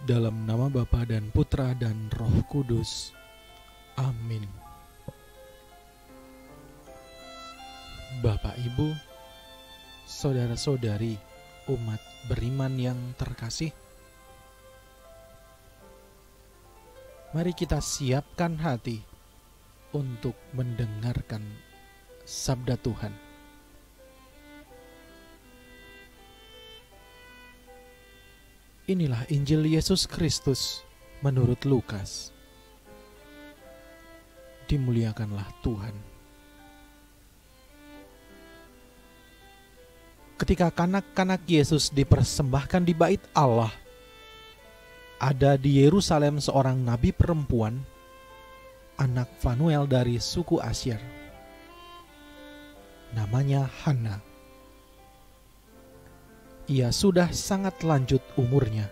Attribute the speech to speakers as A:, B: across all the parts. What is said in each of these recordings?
A: Dalam nama Bapa dan Putra dan Roh Kudus. Amin. Bapak, Ibu, saudara-saudari, umat beriman yang terkasih, mari kita siapkan hati untuk mendengarkan sabda Tuhan. Inilah Injil Yesus Kristus menurut Lukas. Dimuliakanlah Tuhan. Ketika kanak-kanak Yesus dipersembahkan di bait Allah, ada di Yerusalem seorang nabi perempuan, anak Fanuel dari suku Asyer. Namanya Hana. Ia sudah sangat lanjut umurnya.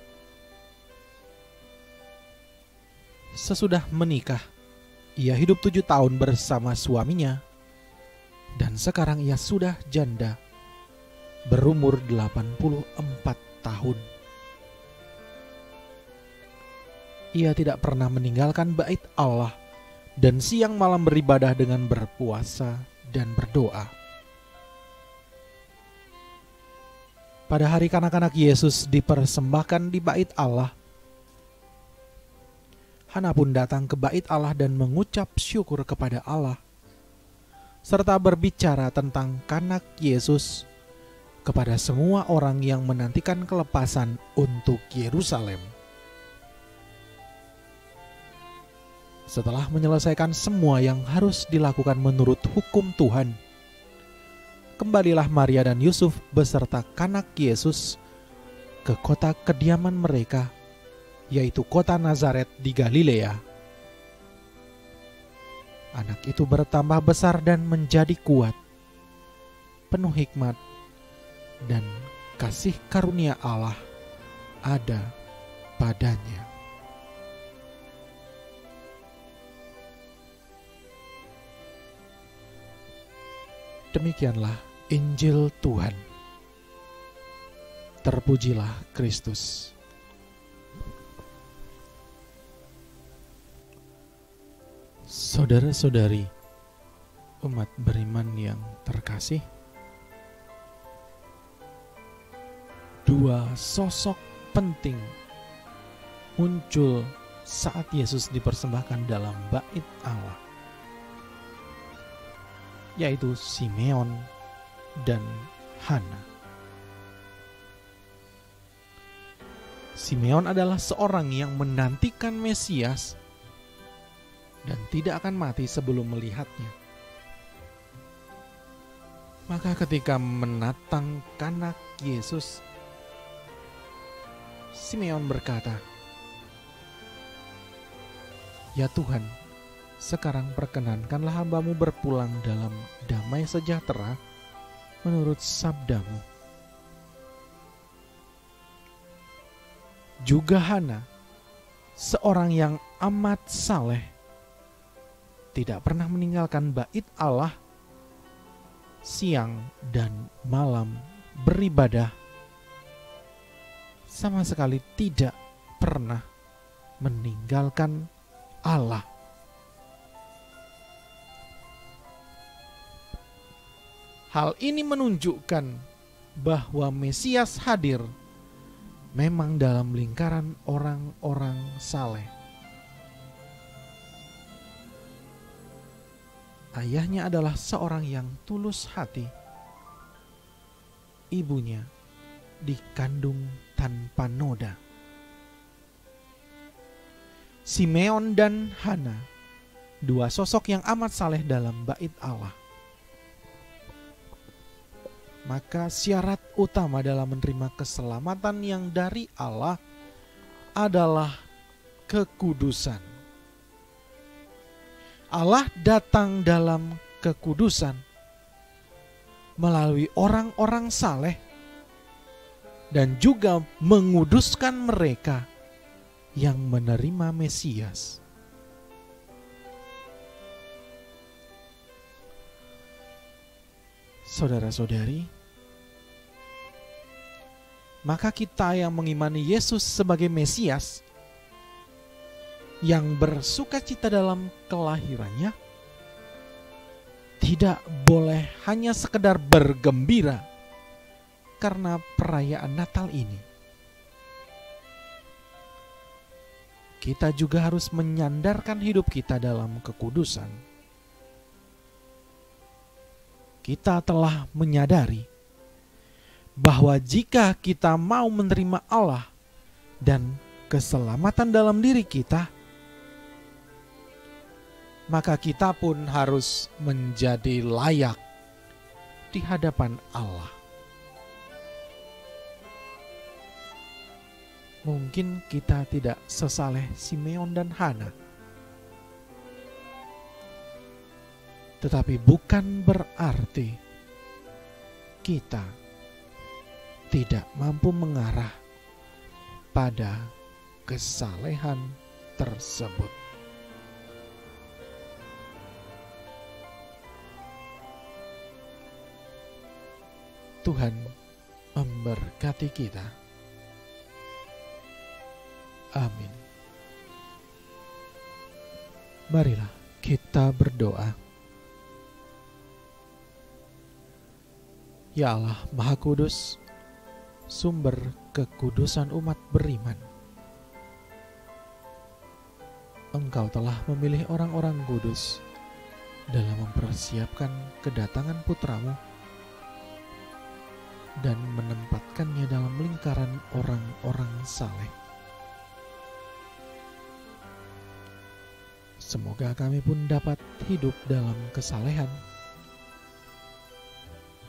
A: Sesudah menikah, ia hidup 7 tahun bersama suaminya, dan sekarang ia sudah janda, berumur 84 tahun. Ia tidak pernah meninggalkan bait Allah dan siang malam beribadah dengan berpuasa dan berdoa. Pada hari kanak-kanak Yesus dipersembahkan di bait Allah, Hana pun datang ke bait Allah dan mengucap syukur kepada Allah, serta berbicara tentang kanak Yesus kepada semua orang yang menantikan kelepasan untuk Yerusalem. Setelah menyelesaikan semua yang harus dilakukan menurut hukum Tuhan, kembalilah Maria dan Yusuf beserta kanak Yesus ke kota kediaman mereka, yaitu kota Nazaret di Galilea. Anak itu bertambah besar dan menjadi kuat, penuh hikmat, dan kasih karunia Allah ada padanya. Demikianlah Injil Tuhan. Terpujilah Kristus. Saudara-saudari, umat beriman yang terkasih, dua sosok penting muncul saat Yesus dipersembahkan dalam bait Allah, yaitu Simeon dan Hana. Simeon adalah seorang yang menantikan Mesias dan tidak akan mati sebelum melihatnya. Maka ketika menatang kanak Yesus, Simeon berkata, "Ya Tuhan, sekarang perkenankanlah hambamu berpulang dalam damai sejahtera menurut sabdamu." Juga Hana, seorang yang amat saleh, tidak pernah meninggalkan bait Allah siang dan malam beribadah, sama sekali tidak pernah meninggalkan Allah. Hal ini menunjukkan bahwa Mesias hadir memang dalam lingkaran orang-orang saleh. Ayahnya adalah seorang yang tulus hati. Ibunya dikandung tanpa noda. Simeon dan Hana, dua sosok yang amat saleh dalam bait Allah. Maka syarat utama dalam menerima keselamatan yang dari Allah adalah kekudusan. Allah datang dalam kekudusan melalui orang-orang saleh dan juga menguduskan mereka yang menerima Mesias. Saudara-saudari, maka kita yang mengimani Yesus sebagai Mesias, yang bersukacita dalam kelahirannya, tidak boleh hanya sekedar bergembira karena perayaan Natal ini. Kita juga harus menyandarkan hidup kita dalam kekudusan. Kita telah menyadari bahwa jika kita mau menerima Allah dan keselamatan dalam diri kita, maka kita pun harus menjadi layak di hadapan Allah. Mungkin kita tidak sesaleh Simeon dan Hana, tetapi bukan berarti kita tidak mampu mengarah pada kesalehan tersebut. Tuhan memberkati kita. Amin. Marilah kita berdoa. Ya Allah Maha Kudus, sumber kekudusan umat beriman, Engkau telah memilih orang-orang kudus dalam mempersiapkan kedatangan putra-Mu dan menempatkannya dalam lingkaran orang-orang saleh. Semoga kami pun dapat hidup dalam kesalehan,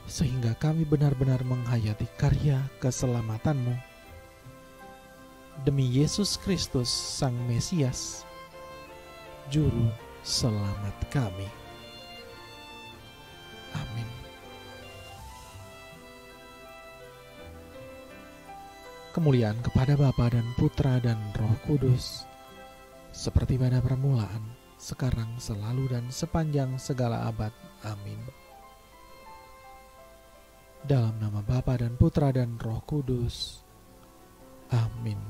A: sehingga kami benar-benar menghayati karya keselamatan-Mu. Demi Yesus Kristus, Sang Mesias, Juru Selamat kami. Amin. Kemuliaan kepada Bapa dan Putra dan Roh Kudus, seperti pada permulaan, sekarang, selalu, dan sepanjang segala abad. Amin. Dalam nama Bapa dan Putra dan Roh Kudus. Amin.